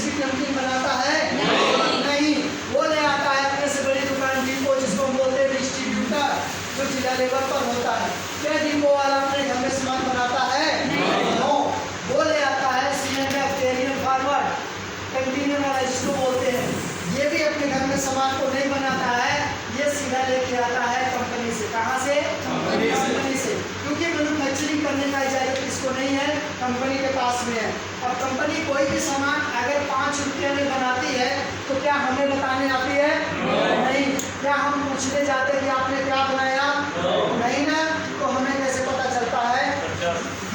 Biscuit नमकीन बनाता है? नहीं। वो ले आता है अपने से बड़ी दुकान डिपो, जिसको बोलते हैं डिस्ट्रीब्यूटर, जो जिला लेवल पर होता है। क्या डिपो वाला अपने घर में सामान बनाता है? नो। वो ले आता है सीएमएफ कैरियर फॉरवर्ड कंटेनर वाला, जिसको बोलते हैं। ये भी अपने घर में सामान को नहीं बनाता है, ये सीधा लेके आता है कंपनी से। कहाँ से? कंपनी से। क्योंकि मैन्युफैक्चरिंग करने का इजाजत किसको नहीं है? कंपनी के पास में है। अब कंपनी कोई भी सामान अगर 5 रुपये में बनाती है तो क्या हमें बताने आती है? नहीं। क्या हम पूछने जाते कि आपने क्या बनाया? नहीं ना। तो हमें कैसे पता चलता है?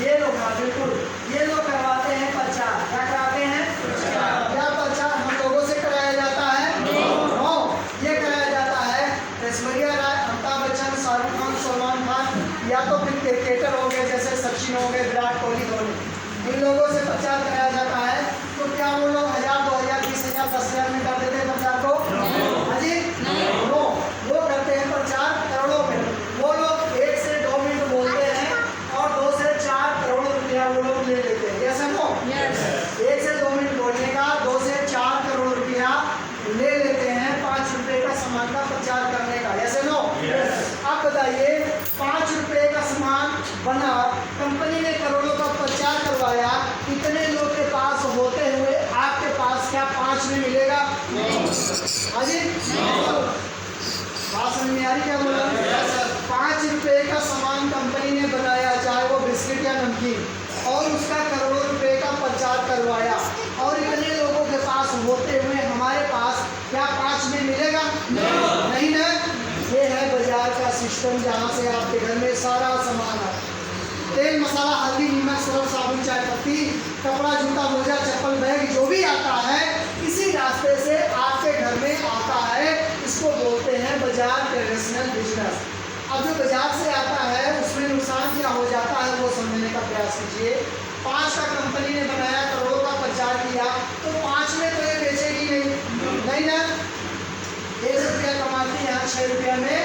ये लोग, हाँ बिल्कुल, ये लोग करवाते हैं प्रचार। क्या कराते हैं? क्या प्रचार हम लोगों से कराया जाता है? नो। ये कराया जाता है ऐश्वर्या राय, अमिताभ बच्चन, शाहरुख खान, सलमान खान, या तो फिर क्रिकेटर हो गए जैसे सचिन हो गए, विराट कोहली, धोनी, इन लोगों से प्रचार कराया जाता है। तो क्या वो लोग 1000, 2000, 20,000, 10,000 में कर देते हैं प्रचार को? हाजी नो। वो करते हैं प्रचार करोड़ों में। वो लोग 1 से 2 मिनट बोलते हैं और 2 से 4 करोड़ रुपया वो लोग ले लेते हैं। Yes no? 1 से 2 मिनट बोलने का 2 से 4 करोड़ रुपया ले लेते हैं 5 रुपए का सामान का प्रचार करने का। Yes no? अब बताइए, 5 रुपए का सामान बना, कंपनी ने करोड़ों का प्रचार करवाया, इतने लोग के पास होते हुए आपके पास क्या 5 में मिलेगा? हाजी बात समझ में आ रही? क्या बोला? 5 रुपए का सामान कंपनी ने बनाया, चाहे वो बिस्किट या नमकीन, और उसका करोड़ों रुपए का प्रचार करवाया, और इतने लोगों के पास होते हुए हमारे पास क्या 5 में मिलेगा? नहीं ना। ये है बाजार का सिस्टम, जहाँ से आपके घर में सारा सामान आता है। तेल, मसाला, हल्दी, नमक, सरफ, साबुन, चाय पत्ती, कपड़ा, जूता, मोजा, चप्पल, बैग, जो भी आता है इसी रास्ते से आपके घर में आता है। इसको बोलते हैं बाजार ट्रेडिशनल बिजनेस। अब जो बाजार से आता है उसमें नुकसान क्या हो जाता है वो समझने का प्रयास कीजिए। 5 का कंपनी ने बनाया, करोड़ों का प्रचार किया, तो 5 में तो ये बेचेगी नहीं ना। 1 रुपया कमाती है, 6 रुपया में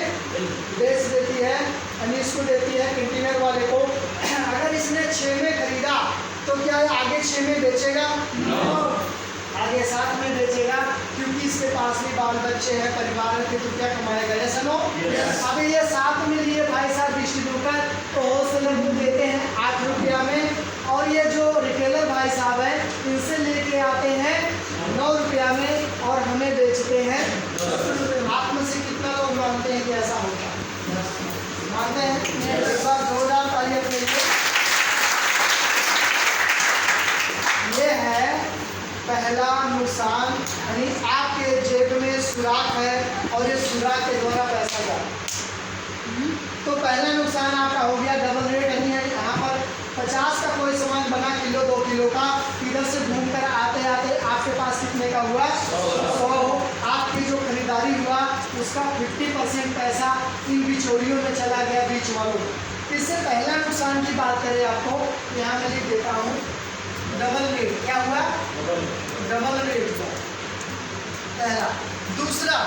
बेच देती है, अनीस को देती है, कंटेनर वाले को। अगर इसने 6 में खरीदा तो क्या आगे 6 में बेचेगा? आगे 7 में बेचेगा, क्योंकि इसके पास भी बाल बच्चे हैं, परिवार है, तो क्या कमाएगा? ऐसा नो? अब ये 7 में लिए भाई साहब डिस्ट्रीब्यूटर, तो होलसेलर को देते हैं 8 रुपया में, और ये जो रिटेलर भाई साहब हैं इनसे लेके आते हैं 9 रुपया में और हमें बेचते हैं। आप में से कितना लोग मानते हैं कि ऐसा होता है? मानते हैं? एक बार जोरदार तालियां के लिए। ये है पहला नुकसान, यानी आपके जेब में सुराख है और ये सुराख के द्वारा पैसा जाता है। तो पहला नुकसान आपका हो गया डबल रेट। यानी यहाँ पर 50 का कोई सामान बना किलो 2 किलो का, इधर से घूम कर आते आते आपके पास कितने का हुआ? 100। आपकी जो खरीदारी हुआ उसका 50% पैसा इन बिचौलियों में चला गया, बीच वालों में। इससे पहला नुकसान की बात करें आपको, यहाँ मैं लिख देता हूँ डबल रेट। क्या हुआ? डबल रेट हुआ पहला। दूसरा,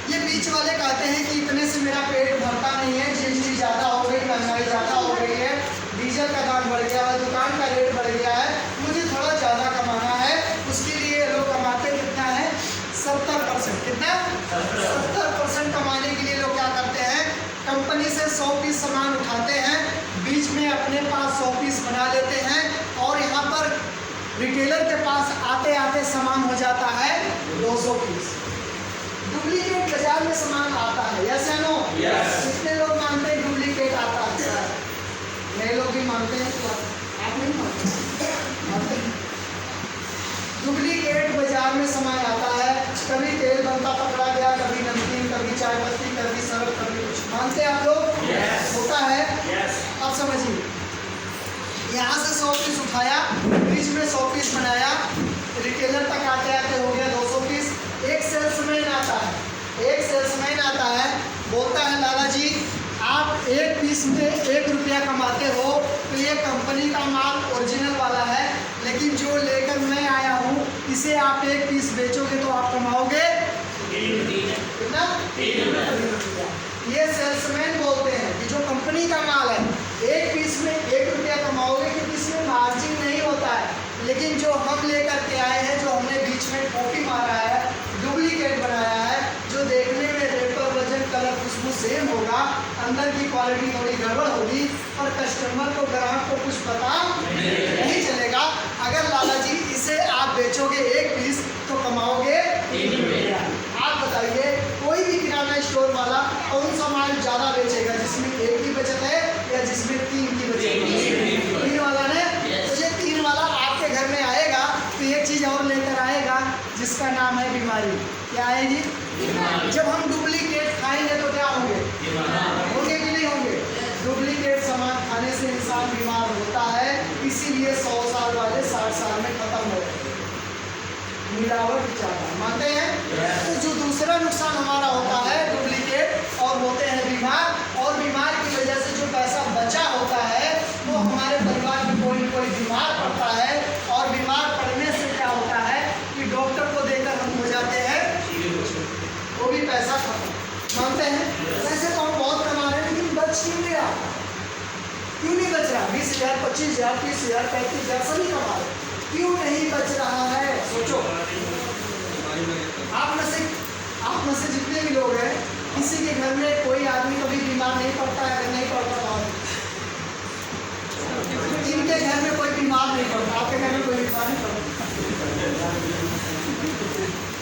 ये बीच वाले कहते हैं कि इतने से मेरा पेट भरता नहीं है, जीएसटी ज़्यादा हो गई, महंगाई ज़्यादा हो गई है, डीजल का दाम बढ़ गया है, दुकान का रेट बढ़ गया है, मुझे थोड़ा ज़्यादा कमाना है। उसके लिए लोग कमाते कितना है? 70%। कितना? 70% कमाने के लिए लोग क्या करते हैं? कंपनी से 100 पीस सामान उठाते हैं, बीच में अपने पास 100 पीस बना लेते हैं, और यहाँ पर रिटेलर के पास आते आते सामान हो जाता है 200 पीस। डुप्लीकेट बाजार में सामान आता है। यस या नो? कितने लोग मानते हैं डुप्लीकेट आता है? नए लोग भी मानते हैं, क्या आप नहीं मानते? डुप्लीकेट बाजार में सामान आता है, कभी तेल बनता पकड़ा गया, कभी नमकीन, कभी चाय पत्ती, कभी सरफ, कभी कुछ। मानते हैं आप लोग? होता है। अब समझिए, यहाँ से 100 पीस उठाया, बीच में 100 पीस बनाया, रिटेलर तक आते आते हो गया 200 पीस। एक सेल्समैन आता है, बोलता है लाला जी आप 1 पीस में 1 रुपया कमाते हो, तो ये कंपनी का माल ओरिजिनल वाला है, लेकिन जो लेकर मैं आया हूँ इसे आप 1 पीस बेचोगे तो आप कमाओगे कितना? 3 रुपया। ये सेल्समैन बोलते हैं कि जो कंपनी का माल है 1 पीस में 1 रुपया कमाओगे, क्योंकि इसमें मार्जिन नहीं होता है, लेकिन जो हम लेकर के आए हैं साधन की क्वालिटी थोड़ी गड़बड़ होगी और कस्टमर को, ग्राहक को कुछ पता नहीं चलेगा। अगर लाला जी इसे आप बेचोगे 1 पीस तो कमाओगे 3। आप बताइए कोई भी किराना स्टोर वाला कौन सा माल ज़्यादा बेचेगा, जिसमें 1 की बचत है या जिसमें 3 की बचत है? 3 वाला ने। तो ये 3 वाला आपके घर में आएगा तो एक चीज़ और लेकर आएगा जिसका नाम है बीमारी। क्या आएगी? जब हम डुप्लीकेट खाएंगे तो क्या होंगे? होंगे कि नहीं होंगे? डुप्लीकेट सामान खाने से इंसान बीमार होता है, इसीलिए 100 साल वाले 60 साल में खत्म हो गए। मिलावट ज़्यादा मानते हैं। तो जो दूसरा नुकसान हमारा होता है डुप्लीकेट, और होते हैं बीमार, और बीमार की वजह से जो पैसा बचा होता है वो हमारे परिवार में कोई न कोई बीमार पड़ता है, और बीमार पड़ने से क्या होता है कि डॉक्टर को देकर हम हो जाते हैं, वो भी पैसा खत्म। मानते हैं पैसे तो हम बहुत कमा रहे हैं, लेकिन बच क्यों नहीं रहा? क्यों नहीं बच रहा? 20,000, 25,000, 30,000, 35,000 सभी कमा रहे, क्यों नहीं बच रहा है? सोचो। आप में से जितने भी लोग हैं, किसी के घर में कोई आदमी कभी बीमार नहीं पड़ता है? अगर नहीं पड़ता तो इनके घर में कोई बीमार नहीं पड़ता, आपके घर में कोई बीमार नहीं पड़ता?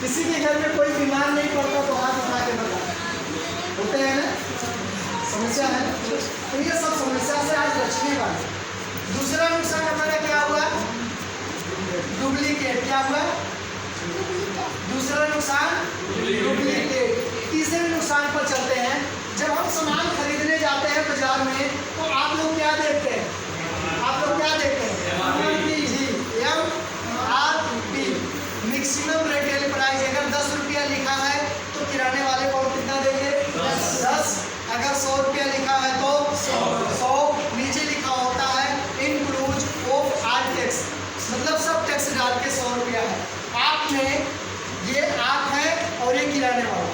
किसी के घर में कोई बीमार नहीं पड़ता तो हाथ उठा के बता। होते हैं ना? समस्या है। तो ये सब समस्या से आज बचने वाले। दूसरा नुकसान हमारा क्या हुआ? डुप्लीकेट। क्या हुआ? दूसरा नुकसान डुप्लीकेट। तीसरे नुकसान पर चलते हैं। जब हम सामान खरीदने जाते हैं बाजार में तो आप लोग क्या देखते हैं? आप लोग क्या देखते हैं? MRP, maximum retail price. अगर 10 रुपया लिखा है तो किराने वाले को कितना देंगे? 10। अगर 100 रुपया लिखा है तो 100। नीचे लिखा होता है इंक्लूड ऑफ आल टैक्स, मतलब सब टैक्स डाल के 100 रुपया है। आपने ये आप है और ये किराने वाला,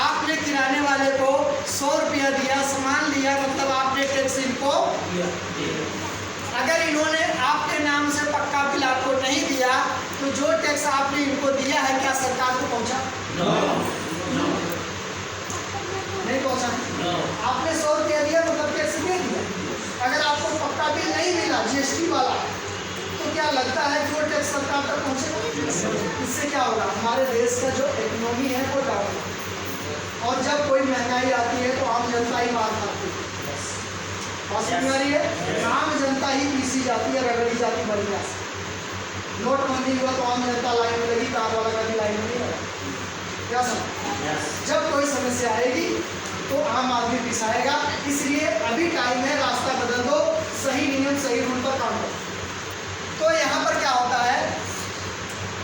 आपने किराने वाले को 100 रुपया दिया, सामान लिया, मतलब आपने टैक्स इनको दिया। अगर इन्होंने आपके नाम से पक्का बिल आपको नहीं दिया तो जो टैक्स आपने इनको दिया है क्या सरकार को पहुंचा? नहीं पहुंचा। आपने 100 रुपया दिया मतलब टैक्स दे दिया। अगर आपको पक्का बिल नहीं मिला GST वाला तो क्या लगता है कि वो टैक्स सरकार तक पहुंचेगा? इससे क्या होगा? हमारे देश का जो इकोनॉमी है वो डाउन होगा, और जब कोई महंगाई आती है तो आम जनता ही मार खाती है। है आम जनता ही पीसी जाती है, रगड़ी जाती बढ़िया से। नोटबंदी हुआ तो आम जनता लाइन में लगी, कार वाला कभी लाइन में नहीं लगा। क्या समझ? जब कोई समस्या आएगी तो आम आदमी पिसाएगा। इसलिए अभी टाइम है, रास्ता बदल दो, सही नियम सही रूल पर काम करो। तो यहाँ पर क्या होता है?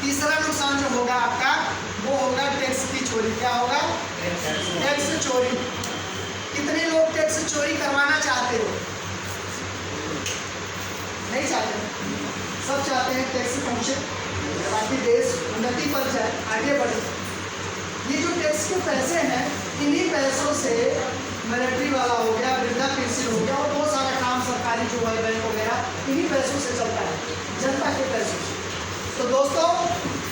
तीसरा नुकसान जो होगा आपका वो होगा टैक्स की चोरी। क्या होगा? टैक्स चोरी। कितने लोग टैक्स चोरी करवाना चाहते हो? नहीं चाहते। सब चाहते हैं टैक्स पहुंचे ताकि देश उन्नति पर जाए, आगे बढ़े। ये जो टैक्स के पैसे हैं, इन्हीं पैसों से मिलिट्री वाला हो गया, वृद्धा पेंशन हो गया, और बहुत सारा काम सरकारी जो है बैंक वगैरह, इन्हीं पैसों से चलता है, जनता के पैसों से। तो दोस्तों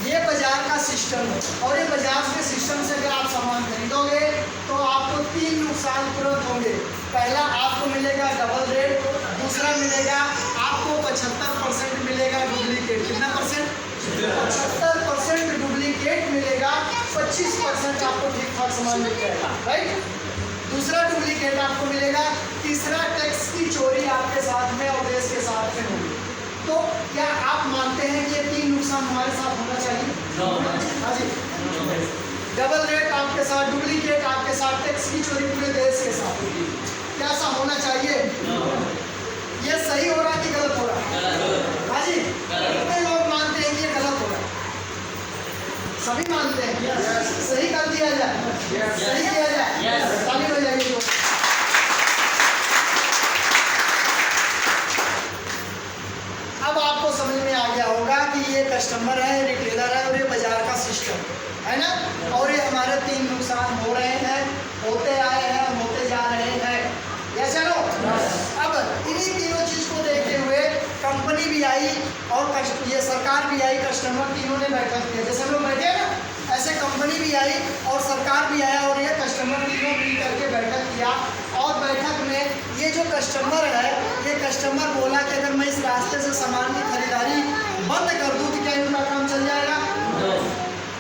ये बाजार का सिस्टम है, और ये बाजार के सिस्टम से अगर आप सामान खरीदोगे तो आपको 3 नुकसान तुरंत होंगे। पहला, आपको मिलेगा डबल रेट। दूसरा मिलेगा आपको 75% मिलेगा डुप्लीकेट। कितना परसेंट? 75% डुप्लीकेट मिलेगा, 25% आपको ठीक ठाक सामान मिल जाएगा, राइट? दूसरा डुप्लीकेट आपको मिलेगा। तीसरा, टैक्स की चोरी आपके साथ में और देश के साथ में होगी। तो क्या आप मानते हैं कि ये 3 नुकसान हमारे साथ होना चाहिए? हाँ जी। डबल रेट आपके साथ, डुप्लीकेट आपके साथ, टैक्स की चोरी पूरे देश के साथ। क्या ऐसा होना चाहिए? ये सही हो रहा है कि गलत हो रहा है? हाँ जी। कितने लोग मानते हैं कि ये गलत हो रहा है? सभी मानते हैं। सही कर दिया जाए, सही किया जाए, ताली हो जाएगी। अब आपको समझ में आ गया होगा कि ये कस्टमर है, रिटेलर है, और ये बाजार का सिस्टम है ना। और ये हमारे 3 नुकसान हो रहे हैं, होते आए हैं, होते जा रहे हैं। या चलो अब इन्हीं तीनों चीज को देखते हुए कंपनी भी आई और ये सरकार भी आई, कस्टमर, तीनों ने बैठक किया। जैसे हम लोग बैठे हैं ना, ऐसे कंपनी भी आई और सरकार भी आया, और ये कस्टमर तीनों मिल करके बैठक किया और बैठक में ये जो कस्टमर है, ये कस्टमर बोला कि अगर मैं इस रास्ते से सामान की खरीदारी बंद कर दूं तो क्या इनका काम चल जाएगा?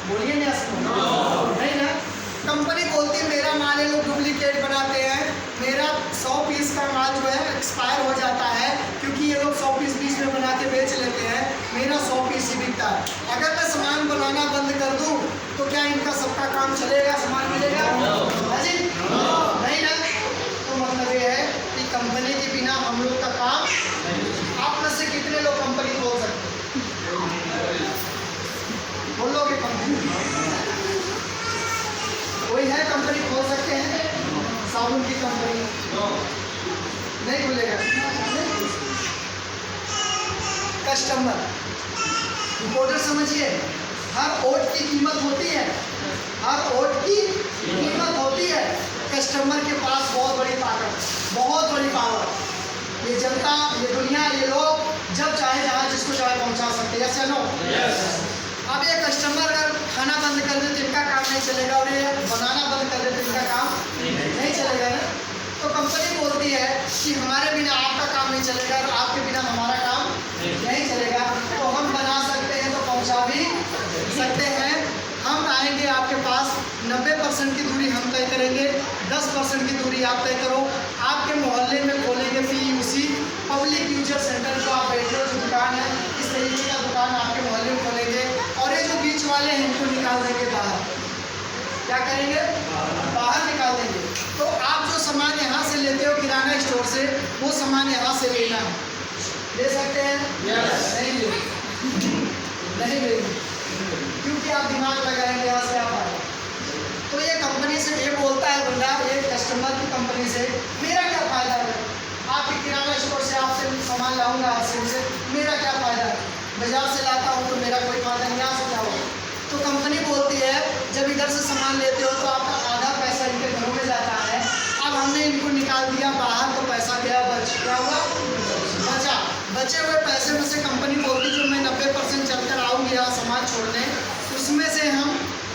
बोलिए नहीं ना। कंपनी बोलती है मेरा माल ये लोग डुप्लीकेट बनाते हैं, मेरा 100 पीस का माल जो है एक्सपायर हो जाता है क्योंकि ये लोग 100 पीस बीच में बना के बेच लेते हैं, मेरा 100 पीस ही बिकता है। अगर मैं सामान बनाना बंद कर दूं तो क्या इनका सबका काम चलेगा, सामान मिलेगा? नहीं ना। तो मतलब ये है कि कंपनी के बिना हम लोग का काम। आप में से कितने लोग कंपनी खोल सकते हैं? बोलोगे कंपनी? कोई है कंपनी खोल सकते हैं? साबुन की कंपनी नहीं खुलेगा। कस्टमर रिपोर्टर समझिए, हर वोट की कीमत होती है, हर वोट की कीमत होती है। कस्टमर के पास बहुत बड़ी ताकत, बहुत बड़ी पावर। ये जनता, ये दुनिया, ये लोग जब चाहे जहाँ जिसको चाहे पहुँचा सकते हैं। यस या नो? अब ये कस्टमर अगर खाना बंद कर दे तो इनका काम नहीं चलेगा, और ये बनाना बंद कर दे तो इनका काम नहीं चलेगा ना। तो कंपनी बोलती है कि हमारे बिना आपका काम नहीं चलेगा और आपके बिना हमारा काम नहीं चलेगा। तो हम बना सकते हैं तो पहुंचा भी सकते हैं। हम आएंगे आपके पास, 90% की दूरी हम तय करेंगे, 10% की दूरी आप तय करो। आपके मोहल्ले में खोलेंगे PUC, पब्लिक यूजर सेंटर, जो आप बैठे हो जो दुकान है, इस तरीके का दुकान आपके मोहल्ले में खोलेंगे। और ये जो बीच वाले हैं इनको निकाल देंगे बाहर। क्या करेंगे? बाहर निकाल देंगे। तो आप जो सामान यहाँ से लेते हो किराना स्टोर से, वो सामान यहाँ से लेना है। ले सकते हैं? नहीं लेंगे क्योंकि आप दिमाग लगाएंगे यहाँ से आप आए। तो ये कंपनी से ये बोलता है बंदा, एक कस्टमर की कंपनी से मेरा क्या फ़ायदा है? आपके किराना स्टोर से आपसे सामान लाऊंगा, आपसे मेरा क्या फ़ायदा है? बाजार से लाता हूँ तो मेरा कोई फ़ायदा नहीं, यहाँ से क्या होगा? तो कंपनी बोलती है जब इधर से सामान लेते हो तो आपका आधा पैसा इनके घरों में जाता है। अब हमने इनको निकाल दिया बाहर तो पैसा गया, क्या हुआ? बचा। बचे हुए पैसे में से कंपनी बोलती जो मैं 90% चलकर आऊँगी यहाँ सामान छोड़ने, उसमें से हम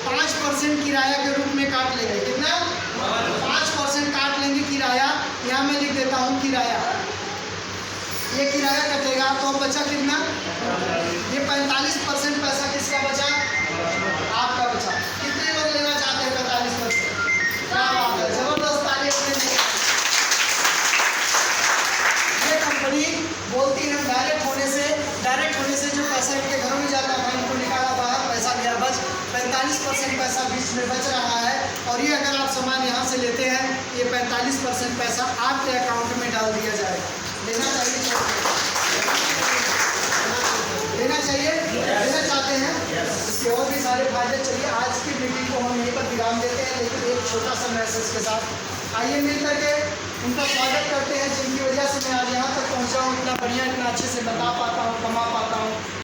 5% किराया के रूप में काट लेंगे। कितना? 5% काट लेंगे किराया। यहाँ मैं लिख देता हूँ किराया, ये किराया कटेगा तो बचा कितना? ये 45% पैसा किसका बचा? आपका बचा। कितने लोग लेना चाहते हैं 45%? क्या बात है, जबरदस्त ताली अपने लिए। ये कंपनी बोलती है डायरेक्ट होने से जो पैसा इनके घरों में जाता था इनको निकाला बाहर, पैसा गया बच। 45% पैसा बीच में बच रहा है। और ये अगर आप सामान यहाँ से लेते हैं, ये 45% पैसा आपके अकाउंट में डाल दिया जाएगा। लेना चाहिए? लेना चाहते हैं? इसके और भी सारे फायदे। चलिए आज की मीटिंग को हम यहीं पर विराम देते हैं, लेकिन एक छोटा सा मैसेज के साथ आइए मिल करके उनका स्वागत करते हैं जिनकी वजह से मैं आज यहाँ तक पहुँचा हूँ, इतना बढ़िया, इतना अच्छे से बता पाता हूँ, कमा पाता हूँ।